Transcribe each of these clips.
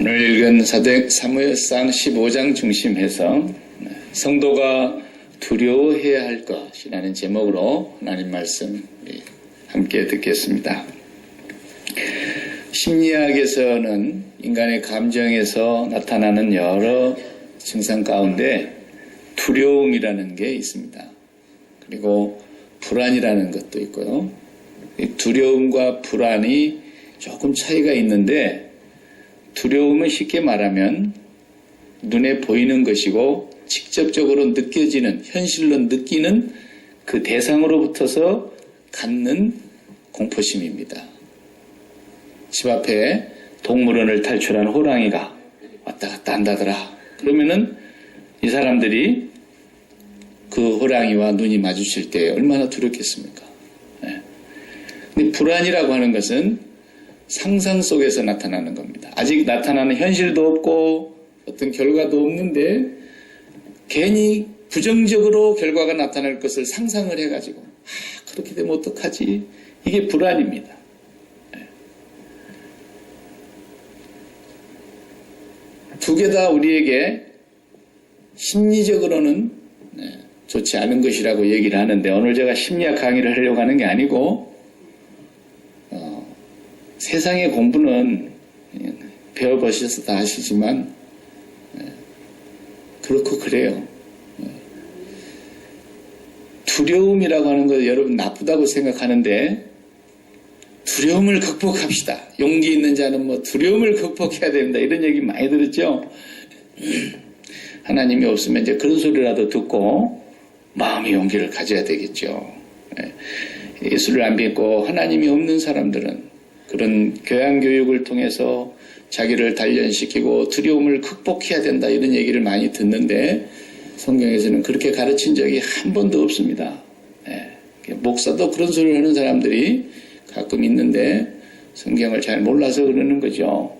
오늘 읽은 사무엘상 15장 중심에서 성도가 두려워해야 할 것이라는 제목으로 하나님 말씀 함께 듣겠습니다. 심리학에서는 인간의 감정에서 나타나는 여러 증상 가운데 두려움이라는 게 있습니다. 그리고 불안이라는 것도 있고요. 이 두려움과 불안이 조금 차이가 있는데, 두려움은 쉽게 말하면 눈에 보이는 것이고 직접적으로 느껴지는, 현실로 느끼는 그 대상으로부터서 갖는 공포심입니다. 집 앞에 동물원을 탈출한 호랑이가 왔다 갔다 한다더라. 그러면은 이 사람들이 그 호랑이와 눈이 마주칠 때 얼마나 두렵겠습니까? 네. 근데 불안이라고 하는 것은 상상 속에서 나타나는 겁니다. 아직 나타나는 현실도 없고 어떤 결과도 없는데 괜히 부정적으로 결과가 나타날 것을 상상을 해가지고 그렇게 되면 어떡하지? 이게 불안입니다. 두 개 다 우리에게 심리적으로는 좋지 않은 것이라고 얘기를 하는데, 오늘 제가 심리학 강의를 하려고 하는 게 아니고 세상의 공부는 배워보셔서 다 아시지만 그렇고 그래요. 두려움이라고 하는 거 여러분 나쁘다고 생각하는데, 두려움을 극복합시다. 용기 있는 자는 뭐 두려움을 극복해야 된다 이런 얘기 많이 들었죠. 하나님이 없으면 이제 그런 소리라도 듣고 마음의 용기를 가져야 되겠죠. 예수를 안 믿고 하나님이 없는 사람들은 그런 교양교육을 통해서 자기를 단련시키고 두려움을 극복해야 된다 이런 얘기를 많이 듣는데, 성경에서는 그렇게 가르친 적이 한 번도 없습니다. 목사도 그런 소리를 하는 사람들이 가끔 있는데 성경을 잘 몰라서 그러는 거죠.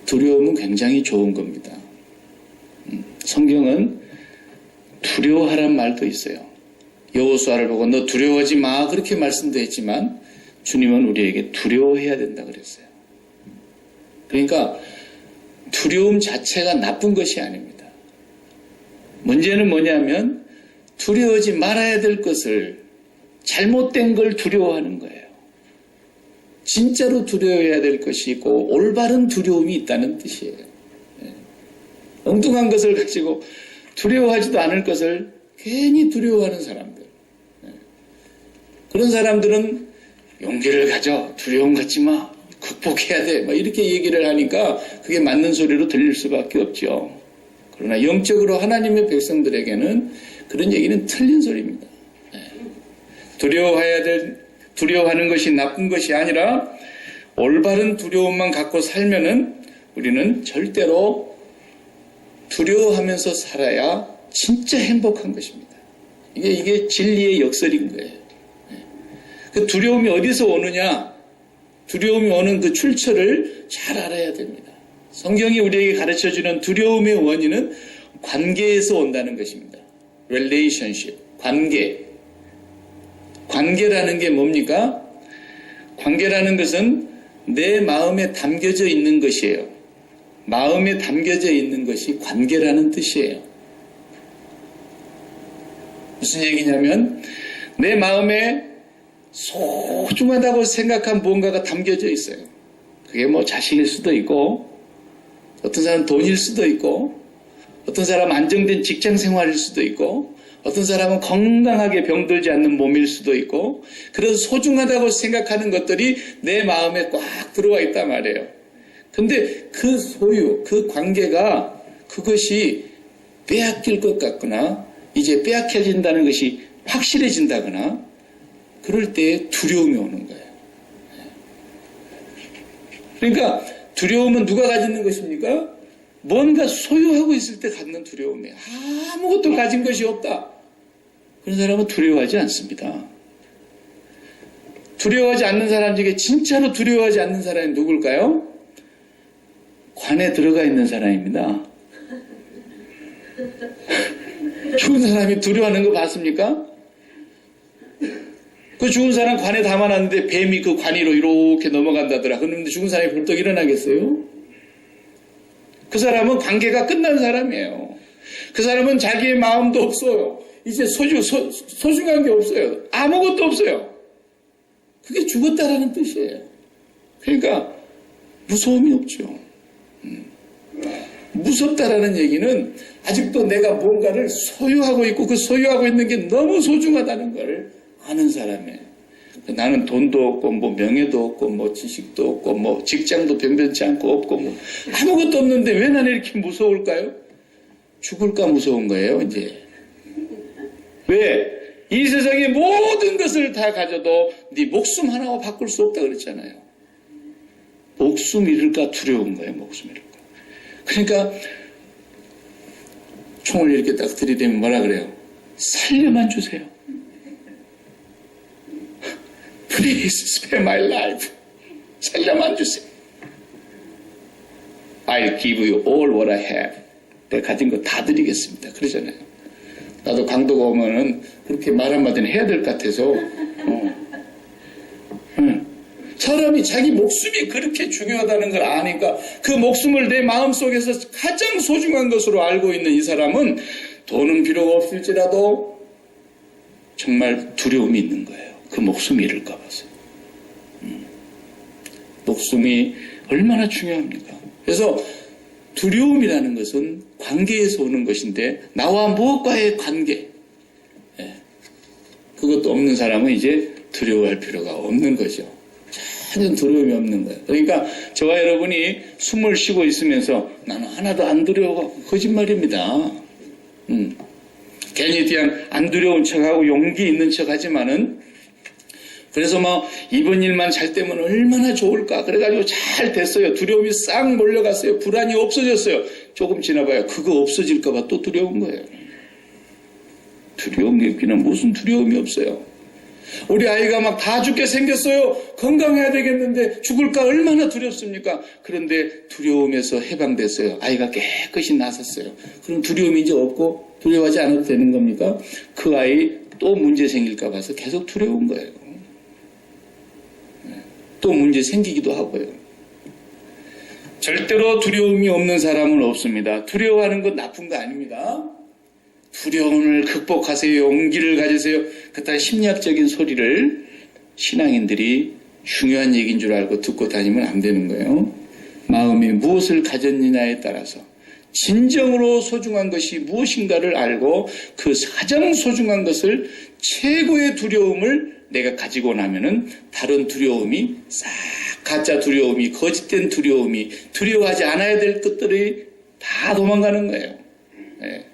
두려움은 굉장히 좋은 겁니다. 성경은 두려워하란 말도 있어요. 여호수아를 보고 너 두려워하지 마 그렇게 말씀도 했지만 주님은 우리에게 두려워해야 된다 그랬어요. 그러니까 두려움 자체가 나쁜 것이 아닙니다. 문제는 뭐냐면 두려워하지 말아야 될 것을, 잘못된 걸 두려워하는 거예요. 진짜로 두려워해야 될 것이 있고 올바른 두려움이 있다는 뜻이에요. 엉뚱한 것을 가지고 두려워하지도 않을 것을 괜히 두려워하는 사람들. 그런 사람들은 용기를 가져, 두려움 갖지 마, 극복해야 돼, 이렇게 얘기를 하니까 그게 맞는 소리로 들릴 수밖에 없죠. 그러나 영적으로 하나님의 백성들에게는 그런 얘기는 틀린 소리입니다. 두려워하는 것이 나쁜 것이 아니라 올바른 두려움만 갖고 살면은 우리는 절대로 두려워하면서 살아야 진짜 행복한 것입니다. 이게 진리의 역설인 거예요. 그 두려움이 어디서 오느냐? 두려움이 오는 그 출처를 잘 알아야 됩니다. 성경이 우리에게 가르쳐주는 두려움의 원인은 관계에서 온다는 것입니다. relationship, 관계. 관계라는 게 뭡니까? 관계라는 것은 내 마음에 담겨져 있는 것이에요. 마음에 담겨져 있는 것이 관계라는 뜻이에요. 무슨 얘기냐면 내 마음에 소중하다고 생각한 무언가가 담겨져 있어요. 그게 뭐 자식일 수도 있고, 어떤 사람은 돈일 수도 있고, 어떤 사람은 안정된 직장 생활일 수도 있고, 어떤 사람은 건강하게 병들지 않는 몸일 수도 있고, 그래서 소중하다고 생각하는 것들이 내 마음에 꽉 들어와 있단 말이에요. 근데 그 소유, 그 관계가 그것이 빼앗길 것 같거나 이제 빼앗겨진다는 것이 확실해진다거나 그럴 때 두려움이 오는 거예요. 그러니까 두려움은 누가 가지는 것입니까? 뭔가 소유하고 있을 때 갖는 두려움이에요. 아무것도 가진 것이 없다. 그런 사람은 두려워하지 않습니다. 두려워하지 않는 사람 중에 진짜로 두려워하지 않는 사람이 누굴까요? 관에 들어가 있는 사람입니다. 죽은 사람이 두려워하는 거 봤습니까? 그 죽은 사람 관에 담아놨는데 뱀이 그 관 위로 이렇게 넘어간다더라. 그런데 죽은 사람이 벌떡 일어나겠어요? 그 사람은 관계가 끝난 사람이에요. 그 사람은 자기의 마음도 없어요. 이제 소중한 게 없어요. 아무것도 없어요. 그게 죽었다라는 뜻이에요. 그러니까 무서움이 없죠. 무섭다라는 얘기는 아직도 내가 뭔가를 소유하고 있고 그 소유하고 있는 게 너무 소중하다는 걸 아는 사람이에요. 나는 돈도 없고 뭐 명예도 없고 뭐 지식도 없고 뭐 직장도 변변치 않고 없고 뭐 아무것도 없는데 왜 나는 이렇게 무서울까요? 죽을까 무서운 거예요, 이제. 왜? 이 세상의 모든 것을 다 가져도 네 목숨 하나 바꿀 수 없다 그랬잖아요. 목숨 잃을까 두려운 거예요, 목숨 잃을까. 그러니까 총을 이렇게 딱 들이대면 뭐라 그래요? 살려만 주세요. Please spare my life. 살려만 주세요. I'll give you all what I have. 내가 가진 거 다 드리겠습니다. 그러잖아요. 나도 강도가 오면은 그렇게 말 한마디는 해야 될 것 같아서. 사람이 자기 목숨이 그렇게 중요하다는 걸 아니까 그 목숨을 내 마음속에서 가장 소중한 것으로 알고 있는 이 사람은 돈은 필요가 없을지라도 정말 두려움이 있는 거예요. 그 목숨이 잃을까 봐서. 목숨이 얼마나 중요합니까? 그래서 두려움이라는 것은 관계에서 오는 것인데 나와 무엇과의 관계, 그것도 없는 사람은 이제 두려워할 필요가 없는 거죠. 전혀 두려움이 없는 거예요. 그러니까 저와 여러분이 숨을 쉬고 있으면서 나는 하나도 안 두려워, 거짓말입니다. 괜히 그냥 안 두려운 척하고 용기 있는 척하지만은 그래서 막 이번 일만 잘 되면 얼마나 좋을까 그래가지고 잘 됐어요. 두려움이 싹 몰려갔어요. 불안이 없어졌어요. 조금 지나봐요. 그거 없어질까 봐 또 두려운 거예요. 두려움이 없기는 무슨 두려움이 없어요. 우리 아이가 막 다 죽게 생겼어요. 건강해야 되겠는데 죽을까 얼마나 두렵습니까? 그런데 두려움에서 해방됐어요. 아이가 깨끗이 나섰어요. 그럼 두려움이 이제 없고 두려워하지 않아도 되는 겁니까? 그 아이 또 문제 생길까 봐서 계속 두려운 거예요. 또 문제 생기기도 하고요. 절대로 두려움이 없는 사람은 없습니다. 두려워하는 건 나쁜 거 아닙니다. 두려움을 극복하세요. 용기를 가지세요. 그딴 심리학적인 소리를 신앙인들이 중요한 얘기인 줄 알고 듣고 다니면 안 되는 거예요. 마음이 무엇을 가졌느냐에 따라서 진정으로 소중한 것이 무엇인가를 알고 그 가장 소중한 것을 최고의 두려움을 내가 가지고 나면은 다른 두려움이 싹 가짜 두려움이 거짓된 두려움이 두려워하지 않아야 될 것들이 다 도망가는 거예요. 네.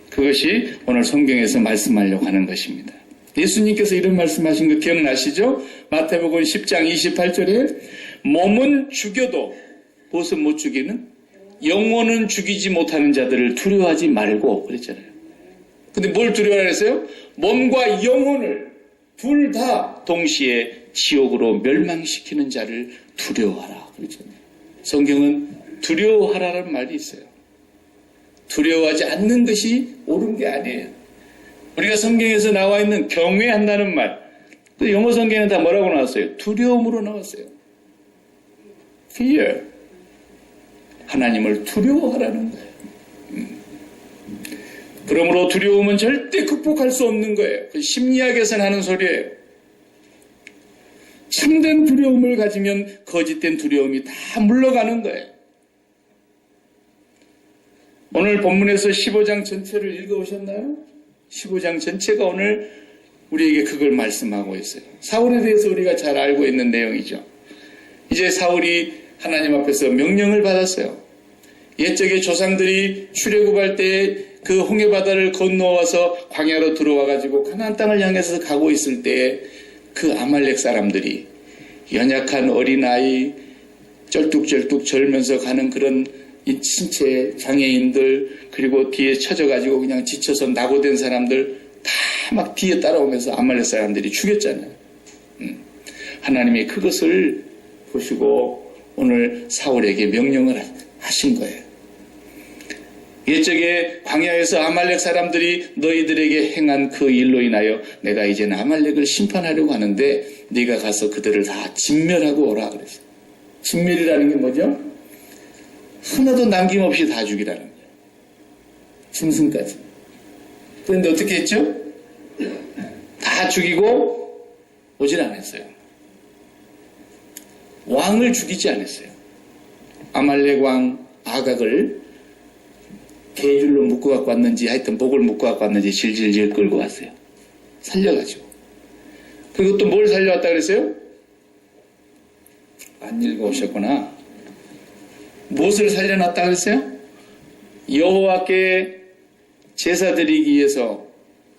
그것이 오늘 성경에서 말씀하려고 하는 것입니다. 예수님께서 이런 말씀하신 거 기억나시죠? 마태복음 10장 28절에 몸은 죽여도 무엇은 못 죽이는? 영혼은 죽이지 못하는 자들을 두려워하지 말고 그랬잖아요. 근데 뭘 두려워하랬어요? 몸과 영혼을 둘 다 동시에 지옥으로 멸망시키는 자를 두려워하라 그랬잖아요. 성경은 두려워하라는 말이 있어요. 두려워하지 않는 것이 옳은 게 아니에요. 우리가 성경에서 나와 있는 경외한다는 말, 그 영어 성경에는 다 뭐라고 나왔어요? 두려움으로 나왔어요. Fear. 하나님을 두려워하라는 거예요. 그러므로 두려움은 절대 극복할 수 없는 거예요. 심리학에서는 하는 소리예요. 참된 두려움을 가지면 거짓된 두려움이 다 물러가는 거예요. 오늘 본문에서 15장 전체를 읽어오셨나요? 15장 전체가 오늘 우리에게 그걸 말씀하고 있어요. 사울에 대해서 우리가 잘 알고 있는 내용이죠. 이제 사울이 하나님 앞에서 명령을 받았어요. 옛적의 조상들이 출애굽할 때 그 홍해바다를 건너와서 광야로 들어와가지고 가나안 땅을 향해서 가고 있을 때 그 아말렉 사람들이 연약한 어린아이 쩔뚝쩔뚝 절면서 가는 그런 이 신체 장애인들 그리고 뒤에 처져가지고 그냥 지쳐서 낙오된 사람들 다 막 뒤에 따라오면서 아말렉 사람들이 죽였잖아요. 하나님이 그것을 보시고 오늘 사울에게 명령을 하신 거예요. 옛적에 광야에서 아말렉 사람들이 너희들에게 행한 그 일로 인하여 내가 이제는 아말렉을 심판하려고 하는데 네가 가서 그들을 다 진멸하고 오라 그랬어요. 진멸이라는 게 뭐죠? 하나도 남김없이 다 죽이라는 거예요. 짐승까지. 그런데 어떻게 했죠? 다 죽이고 오질 않았어요. 왕을 죽이지 않았어요. 아말렉 왕 아각을 개줄로 묶고 갖고 왔는지 하여튼 목을 묶고 갖고 왔는지 질질질 끌고 왔어요. 살려가지고. 그리고 또 뭘 살려왔다 그랬어요? 안 읽어오셨구나. 무엇을 살려놨다 그랬어요? 여호와께 제사 드리기 위해서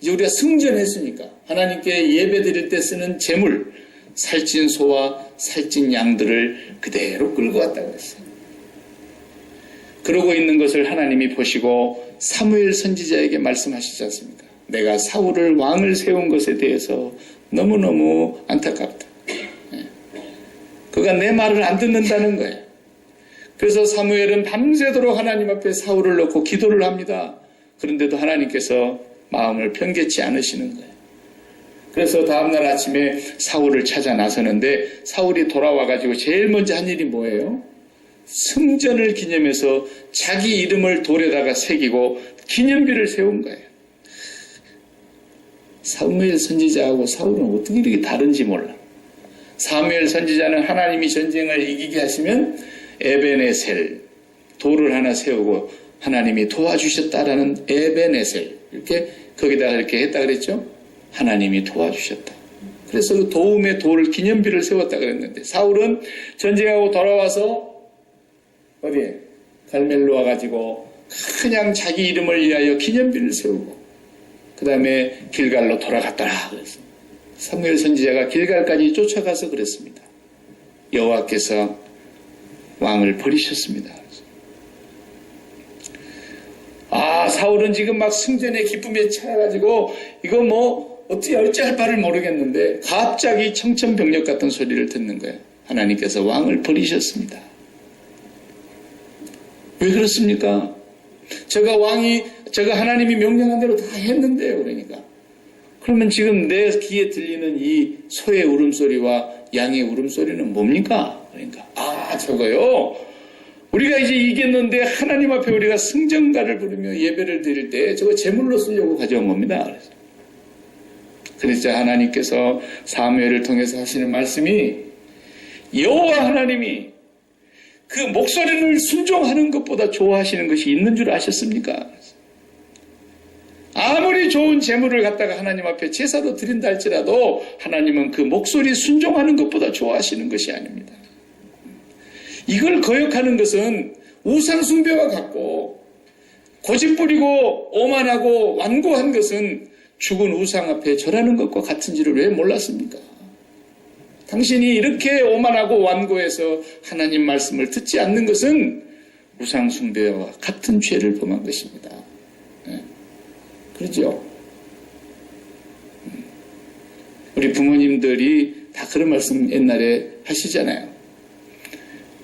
이제 우리가 승전했으니까 하나님께 예배 드릴 때 쓰는 제물 살찐 소와 살찐 양들을 그대로 끌고 왔다 그랬어요. 그러고 있는 것을 하나님이 보시고 사무엘 선지자에게 말씀하시지 않습니까? 내가 사울을 왕을 세운 것에 대해서 너무너무 안타깝다. 그가 내 말을 안 듣는다는 거예요. 그래서 사무엘은 밤새도록 하나님 앞에 사울을 놓고 기도를 합니다. 그런데도 하나님께서 마음을 편개치 않으시는 거예요. 그래서 다음날 아침에 사울을 찾아 나서는데 사울이 돌아와가지고 제일 먼저 한 일이 뭐예요? 승전을 기념해서 자기 이름을 돌에다가 새기고 기념비를 세운 거예요. 사무엘 선지자하고 사울은 어떻게 이렇게 다른지 몰라. 사무엘 선지자는 하나님이 전쟁을 이기게 하시면 에베네셀 돌을 하나 세우고 하나님이 도와주셨다라는 에베네셀 이렇게 거기다가 이렇게 했다 그랬죠. 하나님이 도와주셨다. 그래서 그 도움의 돌을 기념비를 세웠다 그랬는데 사울은 전쟁하고 돌아와서 어디에? 갈멜로 와가지고 그냥 자기 이름을 위하여 기념비를 세우고 그 다음에 길갈로 돌아갔더라 그랬습니다. 사무엘 선지자가 길갈까지 쫓아가서 그랬습니다. 여호와께서 왕을 버리셨습니다. 사울은 지금 막 승전의 기쁨에 차가지고 이거 뭐 어떻게 어찌할 바를 모르겠는데 갑자기 청천벽력 같은 소리를 듣는 거예요. 하나님께서 왕을 버리셨습니다. 왜 그렇습니까? 제가 하나님이 명령한 대로 다 했는데요. 그러니까. 그러면 지금 내 귀에 들리는 이 소의 울음소리와 양의 울음소리는 뭡니까? 그러니까 저거요. 우리가 이제 이겼는데 하나님 앞에 우리가 승전가를 부르며 예배를 드릴 때 저거 제물로 쓰려고 가져온 겁니다. 그래서 하나님께서 사무엘을 통해서 하시는 말씀이 여호와 하나님이 그 목소리를 순종하는 것보다 좋아하시는 것이 있는 줄 아셨습니까? 아무리 좋은 제물을 갖다가 하나님 앞에 제사로 드린다 할지라도 하나님은 그 목소리 순종하는 것보다 좋아하시는 것이 아닙니다. 이걸 거역하는 것은 우상 숭배와 같고 고집부리고 오만하고 완고한 것은 죽은 우상 앞에 절하는 것과 같은지를 왜 몰랐습니까? 당신이 이렇게 오만하고 완고해서 하나님 말씀을 듣지 않는 것은 우상 숭배와 같은 죄를 범한 것입니다. 그렇죠? 우리 부모님들이 다 그런 말씀 옛날에 하시잖아요.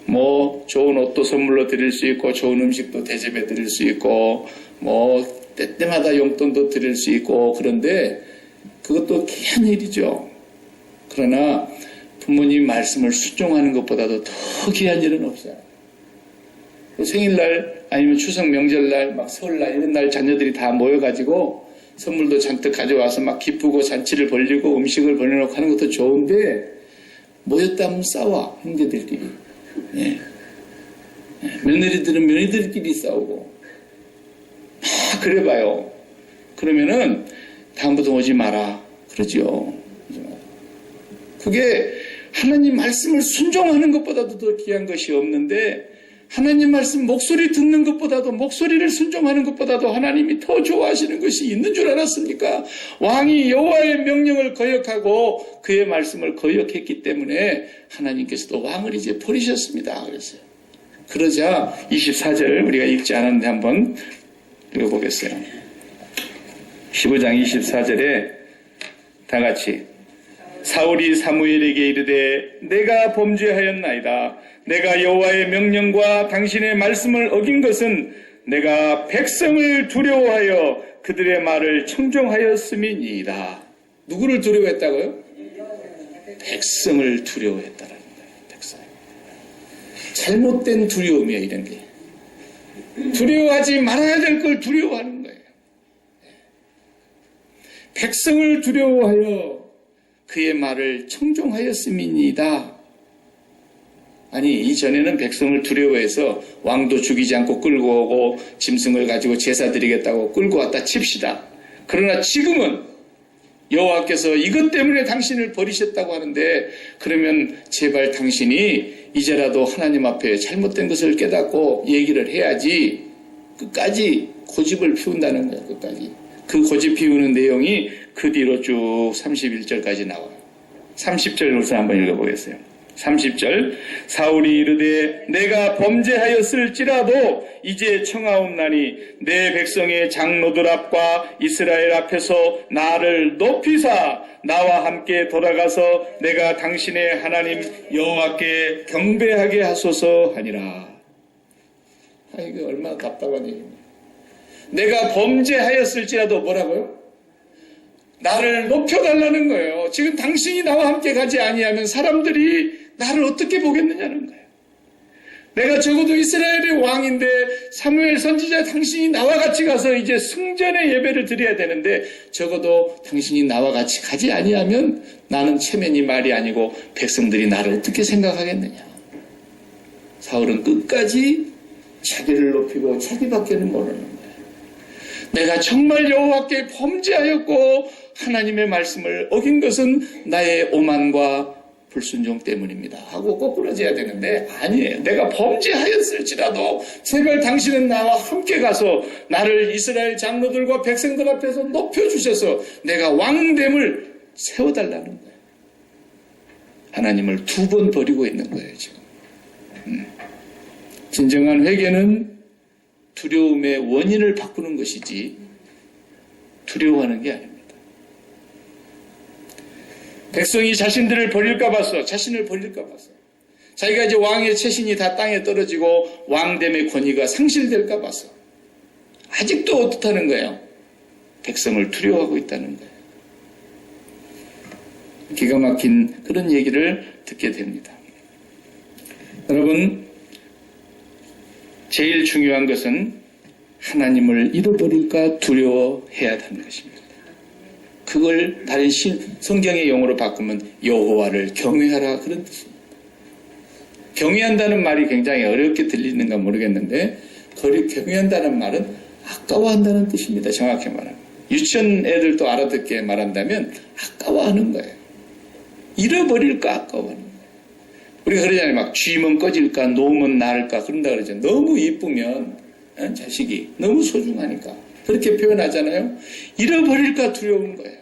뭐 좋은 옷도 선물로 드릴 수 있고 좋은 음식도 대접해 드릴 수 있고 뭐 때때마다 용돈도 드릴 수 있고 그런데 그것도 귀한 일이죠. 그러나 부모님 말씀을 순종하는 것보다도 더 귀한 일은 없어요. 생일날 아니면 추석 명절날 막 설날 이런 날 자녀들이 다 모여가지고 선물도 잔뜩 가져와서 막 기쁘고 잔치를 벌리고 음식을 벌여놓고 하는 것도 좋은데 모였다면 싸워 형제들끼리. 며느리들은 며느리들끼리 싸우고 그래봐요. 그러면은 다음부터 오지 마라 그러죠. 그게 하나님 말씀을 순종하는 것보다도 더 귀한 것이 없는데 하나님 말씀 목소리 듣는 것보다도 목소리를 순종하는 것보다도 하나님이 더 좋아하시는 것이 있는 줄 알았습니까? 왕이 여호와의 명령을 거역하고 그의 말씀을 거역했기 때문에 하나님께서도 왕을 이제 버리셨습니다. 그랬어요. 그러자 24절 우리가 읽지 않았는데 한번 읽어보겠어요. 15장 24절에 다 같이 사울이 사무엘에게 이르되 내가 범죄하였나이다. 내가 여호와의 명령과 당신의 말씀을 어긴 것은 내가 백성을 두려워하여 그들의 말을 청종하였음이니이다. 누구를 두려워했다고요? 백성을 두려워했다라는 거예요. 백성. 잘못된 두려움이에요, 이런 게. 두려워하지 말아야 될 걸 두려워하는 거예요. 백성을 두려워하여 그의 말을 청종하였음이니이다. 아니, 이전에는 백성을 두려워해서 왕도 죽이지 않고 끌고 오고 짐승을 가지고 제사 드리겠다고 끌고 왔다 칩시다. 그러나 지금은 여호와께서 이것 때문에 당신을 버리셨다고 하는데, 그러면 제발 당신이 이제라도 하나님 앞에 잘못된 것을 깨닫고 얘기를 해야지. 끝까지 고집을 피운다는 거예요. 끝까지. 그 고집 피우는 내용이 그 뒤로 쭉 31절까지 나와요. 30절 우선 한번 읽어보겠어요. 30절. 사울이 이르되 내가 범죄하였을지라도 이제 청하옵나니 내 백성의 장로들 앞과 이스라엘 앞에서 나를 높이사 나와 함께 돌아가서 내가 당신의 하나님 여호와께 경배하게 하소서 하니라. 이게 얼마나 답답한 얘기입니다. 내가 범죄하였을지라도 뭐라고요? 나를 높여달라는 거예요. 지금 당신이 나와 함께 가지 아니하면 사람들이 나를 어떻게 보겠느냐는 거예요. 내가 적어도 이스라엘의 왕인데 사무엘 선지자 당신이 나와 같이 가서 이제 승전의 예배를 드려야 되는데 적어도 당신이 나와 같이 가지 아니하면 나는 체면이 말이 아니고 백성들이 나를 어떻게 생각하겠느냐. 사울은 끝까지 자기를 높이고 자기밖에는 모르는 거예요. 내가 정말 여호와께 범죄하였고 하나님의 말씀을 어긴 것은 나의 오만과 불순종 때문입니다 하고 꼬꾸라져야 되는데 아니에요. 내가 범죄하였을지라도 제발 당신은 나와 함께 가서 나를 이스라엘 장로들과 백성들 앞에서 높여주셔서 내가 왕됨을 세워달라는 거예요. 하나님을 2번 버리고 있는 거예요 지금. 진정한 회개는 두려움의 원인을 바꾸는 것이지 두려워하는 게 아닙니다. 백성이 자신들을 버릴까 봐서, 자신을 버릴까 봐서, 자기가 이제 왕의 체신이 다 땅에 떨어지고 왕됨의 권위가 상실될까 봐서 아직도 어떻다는 거예요? 백성을 두려워하고 있다는 거예요. 기가 막힌 그런 얘기를 듣게 됩니다. 여러분, 제일 중요한 것은 하나님을 잃어버릴까 두려워해야 하는 것입니다. 그걸 다른 성경의 용어로 바꾸면 여호와를 경외하라 그런 뜻입니다. 경외한다는 말이 굉장히 어렵게 들리는가 모르겠는데 경외한다는 말은 아까워한다는 뜻입니다. 정확히 말하면. 유치원 애들도 알아듣게 말한다면 아까워하는 거예요. 잃어버릴까 아까워하는 거예요. 우리가 그러잖아요. 막 쥐면 꺼질까 놓으면 나을까 그런다 그러죠. 너무 이쁘면 자식이 너무 소중하니까 그렇게 표현하잖아요. 잃어버릴까 두려운 거예요.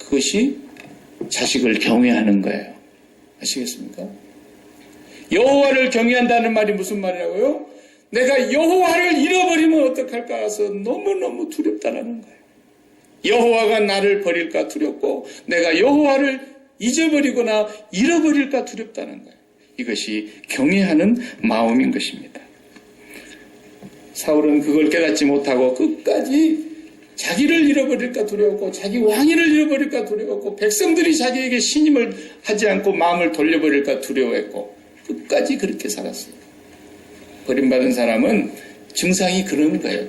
그것이 자식을 경외하는 거예요. 아시겠습니까? 여호와를 경외한다는 말이 무슨 말이라고요? 내가 여호와를 잃어버리면 어떡할까 해서 너무너무 두렵다라는 거예요. 여호와가 나를 버릴까 두렵고 내가 여호와를 잊어버리거나 잃어버릴까 두렵다는 거예요. 이것이 경외하는 마음인 것입니다. 사울은 그걸 깨닫지 못하고 끝까지 자기를 잃어버릴까 두려웠고 자기 왕위를 잃어버릴까 두려웠고 백성들이 자기에게 신임을 하지 않고 마음을 돌려버릴까 두려워했고 끝까지 그렇게 살았어요. 버림받은 사람은 증상이 그런 거예요.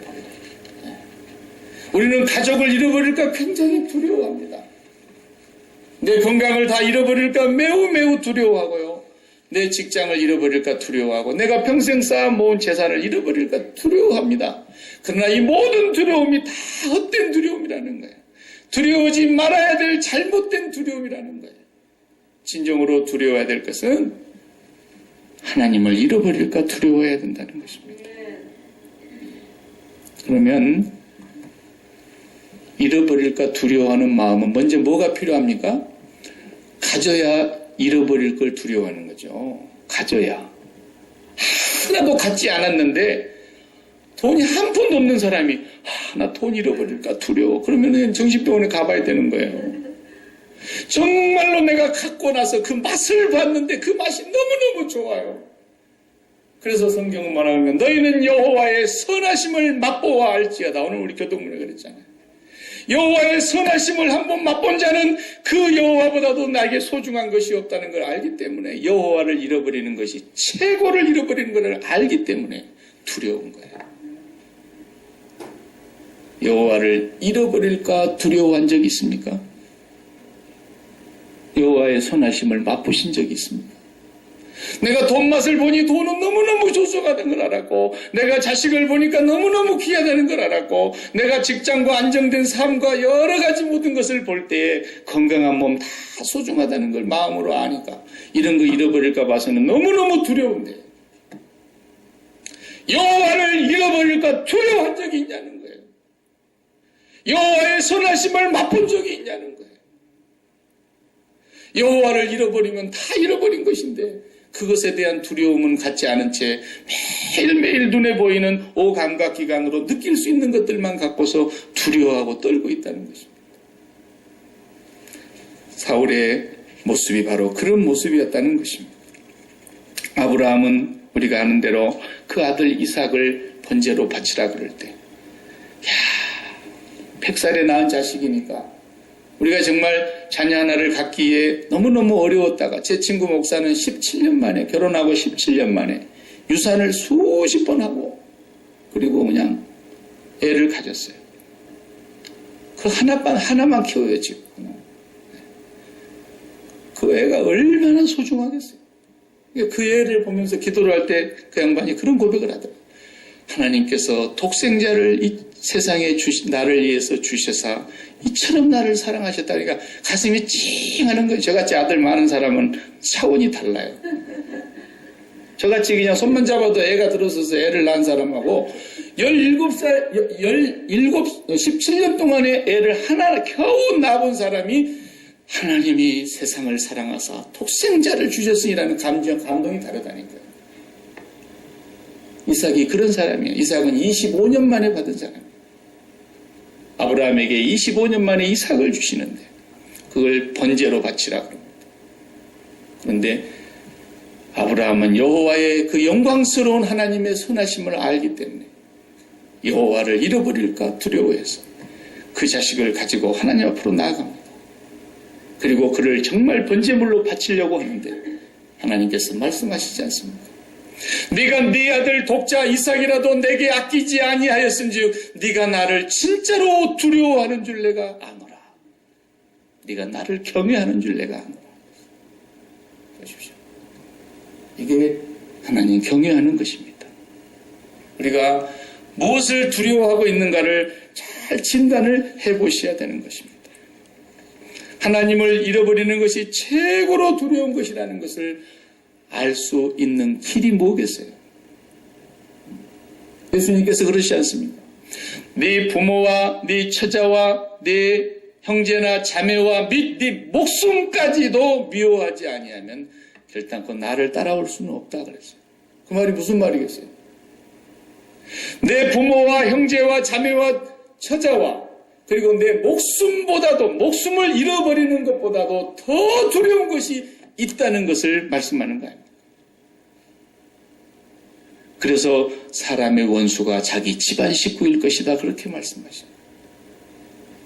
우리는 가족을 잃어버릴까 굉장히 두려워합니다. 내 건강을 다 잃어버릴까 매우 두려워하고요. 내 직장을 잃어버릴까 두려워하고 내가 평생 쌓아 모은 재산을 잃어버릴까 두려워합니다. 그러나 이 모든 두려움이 다 헛된 두려움이라는 거예요. 두려워하지 말아야 될 잘못된 두려움이라는 거예요. 진정으로 두려워해야 될 것은 하나님을 잃어버릴까 두려워해야 된다는 것입니다. 그러면 잃어버릴까 두려워하는 마음은 먼저 뭐가 필요합니까? 가져야 잃어버릴 걸 두려워하는 거죠. 가져야. 하나도 갖지 않았는데 돈이 한 푼도 없는 사람이 나 돈 잃어버릴까 두려워. 그러면 정신병원에 가봐야 되는 거예요. 정말로 내가 갖고 나서 그 맛을 봤는데 그 맛이 너무너무 좋아요. 그래서 성경은 말하는 건 너희는 여호와의 선하심을 맛보아 알지어다. 오늘 우리 교동문에 그랬잖아요. 여호와의 선하심을 한번 맛본 자는 그 여호와보다도 나에게 소중한 것이 없다는 걸 알기 때문에, 여호와를 잃어버리는 것이 최고를 잃어버리는 것을 알기 때문에 두려운 거예요. 여호와를 잃어버릴까 두려워한 적이 있습니까? 여호와의 선하심을 맛보신 적이 있습니까? 내가 돈 맛을 보니 돈은 너무너무 조소하다는 걸 알았고, 내가 자식을 보니까 너무너무 귀하다는 걸 알았고, 내가 직장과 안정된 삶과 여러 가지 모든 것을 볼 때에 건강한 몸 다 소중하다는 걸 마음으로 아니까 이런 거 잃어버릴까 봐서는 너무너무 두려운데, 여호와를 잃어버릴까 두려워한 적이 있냐는 거예요. 여호와의 선하심을 맛본 적이 있냐는 거예요. 여호와를 잃어버리면 다 잃어버린 것인데 그것에 대한 두려움은 갖지 않은 채 매일매일 눈에 보이는 오감각기관으로 느낄 수 있는 것들만 갖고서 두려워하고 떨고 있다는 것입니다. 사울의 모습이 바로 그런 모습이었다는 것입니다. 아브라함은 우리가 아는 대로 그 아들 이삭을 번제로 바치라 그럴 때, 100살에 낳은 자식이니까 우리가 정말 자녀 하나를 갖기에 너무너무 어려웠다가, 제 친구 목사는 17년 만에, 결혼하고 17년 만에 유산을 수십 번 하고 그리고 그냥 애를 가졌어요. 그 하나만 키워요 지금. 그 애가 얼마나 소중하겠어요. 그 애를 보면서 기도를 할 때 그 양반이 그런 고백을 하더라고요. 하나님께서 독생자를 이 세상에 나를 위해서 주셔서 이처럼 나를 사랑하셨다. 그러니까 가슴이 찡하는 거예요. 저같이 아들 많은 사람은 차원이 달라요. 저같이 그냥 손만 잡아도 애가 들어서서 애를 낳은 사람하고 17년 동안에 애를 하나 겨우 낳은 사람이 하나님이 세상을 사랑하사 독생자를 주셨으니라는 감동이 다르다니까요. 이삭이 그런 사람이에요. 이삭은 25년 만에 받은 사람이에요. 아브라함에게 25년 만에 이삭을 주시는데 그걸 번제로 바치라 그럽니다. 그런데 아브라함은 여호와의 그 영광스러운 하나님의 선하심을 알기 때문에 여호와를 잃어버릴까 두려워해서 그 자식을 가지고 하나님 앞으로 나아갑니다. 그리고 그를 정말 번제물로 바치려고 하는데 하나님께서 말씀하시지 않습니까? 네가 네 아들 독자 이삭이라도 내게 아끼지 아니하였은즉 네가 나를 진짜로 두려워하는 줄 내가 아노라. 네가 나를 경외하는 줄 내가 아노라. 보십시오. 이게 하나님 경외하는 것입니다. 우리가 무엇을 두려워하고 있는가를 잘 진단을 해보셔야 되는 것입니다. 하나님을 잃어버리는 것이 최고로 두려운 것이라는 것을 알 수 있는 길이 뭐겠어요? 예수님께서 그러시지 않습니까? 네 부모와 네 처자와 네 형제나 자매와 및 네 목숨까지도 미워하지 아니하면 결단코 나를 따라올 수는 없다 그랬어요. 그 말이 무슨 말이겠어요? 내 부모와 형제와 자매와 처자와 그리고 내 목숨을 잃어버리는 것보다도 더 두려운 것이 있다는 것을 말씀하는 거예요. 그래서 사람의 원수가 자기 집안 식구일 것이다 그렇게 말씀하십니다.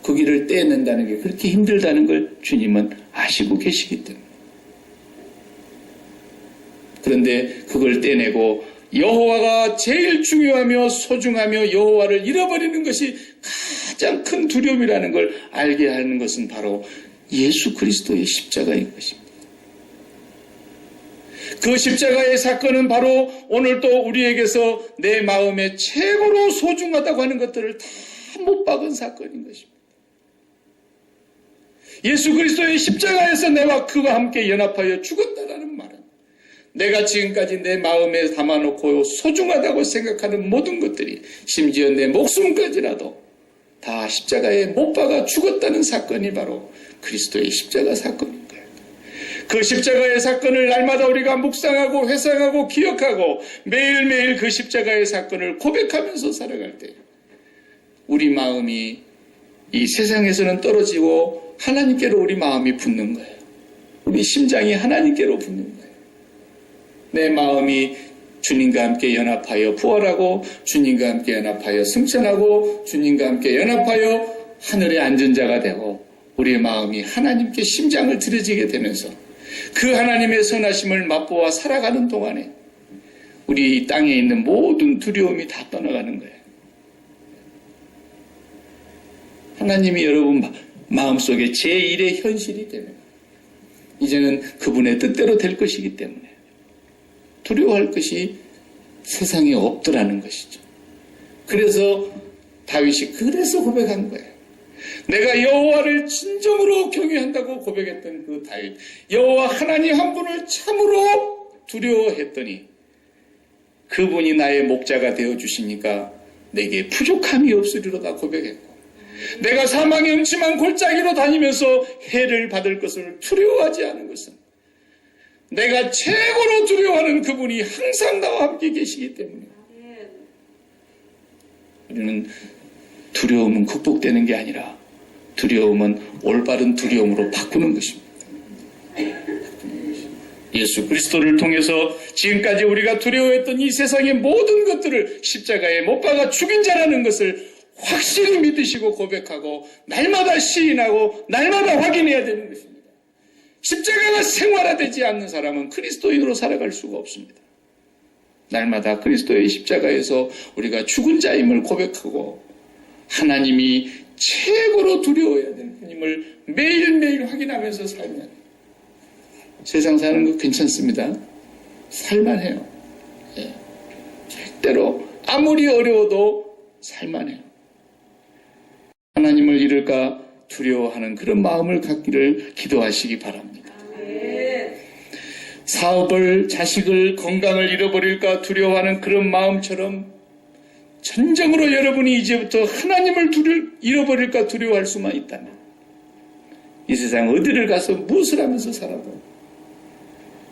그 길을 떼낸다는 게 그렇게 힘들다는 걸 주님은 아시고 계시기 때문에. 그런데 그걸 떼내고 여호와가 제일 중요하며 소중하며 여호와를 잃어버리는 것이 가장 큰 두려움이라는 걸 알게 하는 것은 바로 예수 그리스도의 십자가인 것입니다. 그 십자가의 사건은 바로 오늘 또 우리에게서 내 마음에 최고로 소중하다고 하는 것들을 다 못 박은 사건인 것입니다. 예수 그리스도의 십자가에서 내와 그와 함께 연합하여 죽었다라는 말은 내가 지금까지 내 마음에 담아놓고 소중하다고 생각하는 모든 것들이 심지어 내 목숨까지라도 다 십자가에 못 박아 죽었다는 사건이 바로 그리스도의 십자가 사건인 거예요. 그 십자가의 사건을 날마다 우리가 묵상하고 회상하고 기억하고 매일매일 그 십자가의 사건을 고백하면서 살아갈 때 우리 마음이 이 세상에서는 떨어지고 하나님께로 우리 마음이 붙는 거예요. 우리 심장이 하나님께로 붙는 거예요. 내 마음이 주님과 함께 연합하여 부활하고 주님과 함께 연합하여 승천하고 주님과 함께 연합하여 하늘에 앉은 자가 되고 우리의 마음이 하나님께 심장을 들여지게 되면서 그 하나님의 선하심을 맛보아 살아가는 동안에 우리 이 땅에 있는 모든 두려움이 다 떠나가는 거예요. 하나님이 여러분 마음속에 제1의 현실이 되면 이제는 그분의 뜻대로 될 것이기 때문에 두려워할 것이 세상에 없더라는 것이죠. 그래서 다윗이 그래서 고백한 거예요. 내가 여호와를 진정으로 경외한다고 고백했던 그 다윗, 여호와 하나님 한 분을 참으로 두려워했더니 그분이 나의 목자가 되어주시니까 내게 부족함이 없으리로다 고백했고, 내가 사망의 음침한 골짜기로 다니면서 해를 받을 것을 두려워하지 않은 것은 내가 최고로 두려워하는 그분이 항상 나와 함께 계시기 때문에 우리는 두려움은 극복되는 게 아니라 두려움은 올바른 두려움으로 바꾸는 것입니다. 예수 그리스도를 통해서 지금까지 우리가 두려워했던 이 세상의 모든 것들을 십자가에 못 박아 죽인 자라는 것을 확실히 믿으시고 고백하고 날마다 시인하고 날마다 확인해야 되는 것입니다. 십자가가 생활화되지 않는 사람은 그리스도인으로 살아갈 수가 없습니다. 날마다 그리스도의 십자가에서 우리가 죽은 자임을 고백하고 하나님이 최고로 두려워해야 되는 하나님을 매일매일 확인하면서 살면 세상 사는 거 괜찮습니다. 살만해요. 예. 절대로 아무리 어려워도 살만해요. 하나님을 잃을까 두려워하는 그런 마음을 갖기를 기도하시기 바랍니다. 사업을, 자식을, 건강을 잃어버릴까 두려워하는 그런 마음처럼 전정으로 여러분이 이제부터 하나님을 잃어버릴까 두려워할 수만 있다면 이 세상 어디를 가서 무엇을 하면서 살아도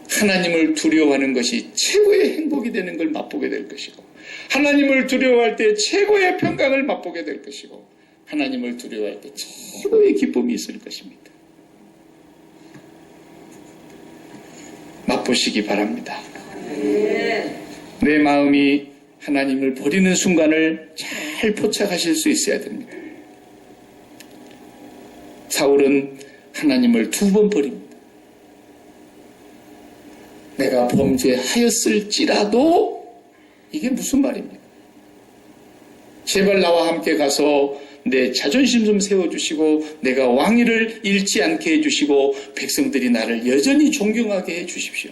하나님을 두려워하는 것이 최고의 행복이 되는 걸 맛보게 될 것이고, 하나님을 두려워할 때 최고의 평강을 맛보게 될 것이고, 하나님을 두려워할 때 최고의 기쁨이 있을 것입니다. 맛보시기 바랍니다. 내 마음이 하나님을 버리는 순간을 잘 포착하실 수 있어야 됩니다. 사울은 하나님을 2번 버립니다. 내가 범죄하였을지라도, 이게 무슨 말입니까? 제발 나와 함께 가서 내 자존심 좀 세워주시고 내가 왕위를 잃지 않게 해주시고 백성들이 나를 여전히 존경하게 해주십시오.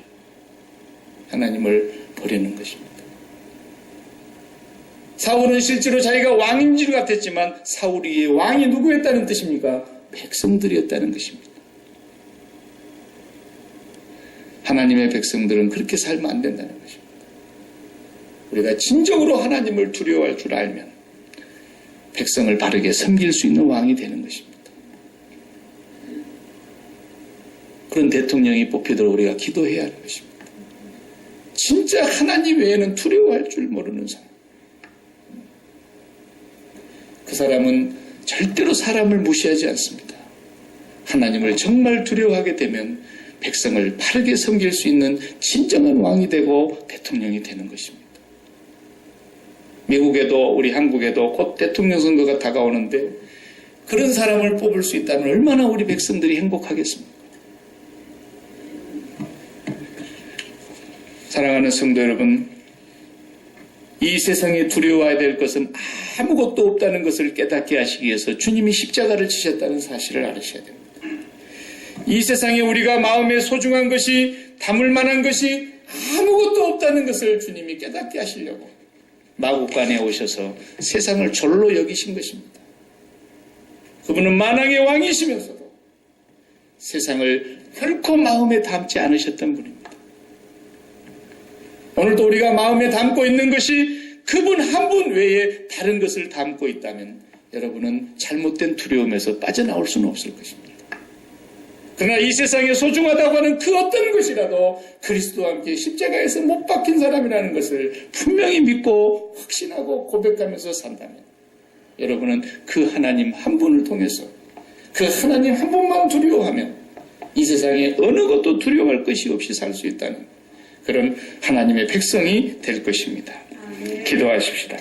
하나님을 버리는 것입니다. 사울은 실제로 자기가 왕인 줄 같았지만 사울이 왕이 누구였다는 뜻입니까? 백성들이었다는 것입니다. 하나님의 백성들은 그렇게 살면 안 된다는 것입니다. 우리가 진정으로 하나님을 두려워할 줄 알면 백성을 바르게 섬길 수 있는 왕이 되는 것입니다. 그런 대통령이 뽑히도록 우리가 기도해야 하는 것입니다. 진짜 하나님 외에는 두려워할 줄 모르는 사람. 그 사람은 절대로 사람을 무시하지 않습니다. 하나님을 정말 두려워하게 되면 백성을 바르게 섬길 수 있는 진정한 왕이 되고 대통령이 되는 것입니다. 미국에도 우리 한국에도 곧 대통령 선거가 다가오는데 그런 사람을 뽑을 수 있다면 얼마나 우리 백성들이 행복하겠습니까? 사랑하는 성도 여러분, 이 세상에 두려워해야 될 것은 아무것도 없다는 것을 깨닫게 하시기 위해서 주님이 십자가를 지셨다는 사실을 알으셔야 됩니다. 이 세상에 우리가 마음에 소중한 것이, 담을 만한 것이 아무것도 없다는 것을 주님이 깨닫게 하시려고 마국간에 오셔서 세상을 절로 여기신 것입니다. 그분은 만왕의 왕이시면서도 세상을 결코 마음에 담지 않으셨던 분입니다. 오늘도 우리가 마음에 담고 있는 것이 그분 한 분 외에 다른 것을 담고 있다면 여러분은 잘못된 두려움에서 빠져나올 수는 없을 것입니다. 그러나 이 세상에 소중하다고 하는 그 어떤 것이라도 그리스도와 함께 십자가에서 못 박힌 사람이라는 것을 분명히 믿고 확신하고 고백하면서 산다면 여러분은 그 하나님 한 분을 통해서 그 하나님 한 분만 두려워하면 이 세상에 어느 것도 두려워할 것이 없이 살 수 있다는 그런 하나님의 백성이 될 것입니다. 기도하십시다.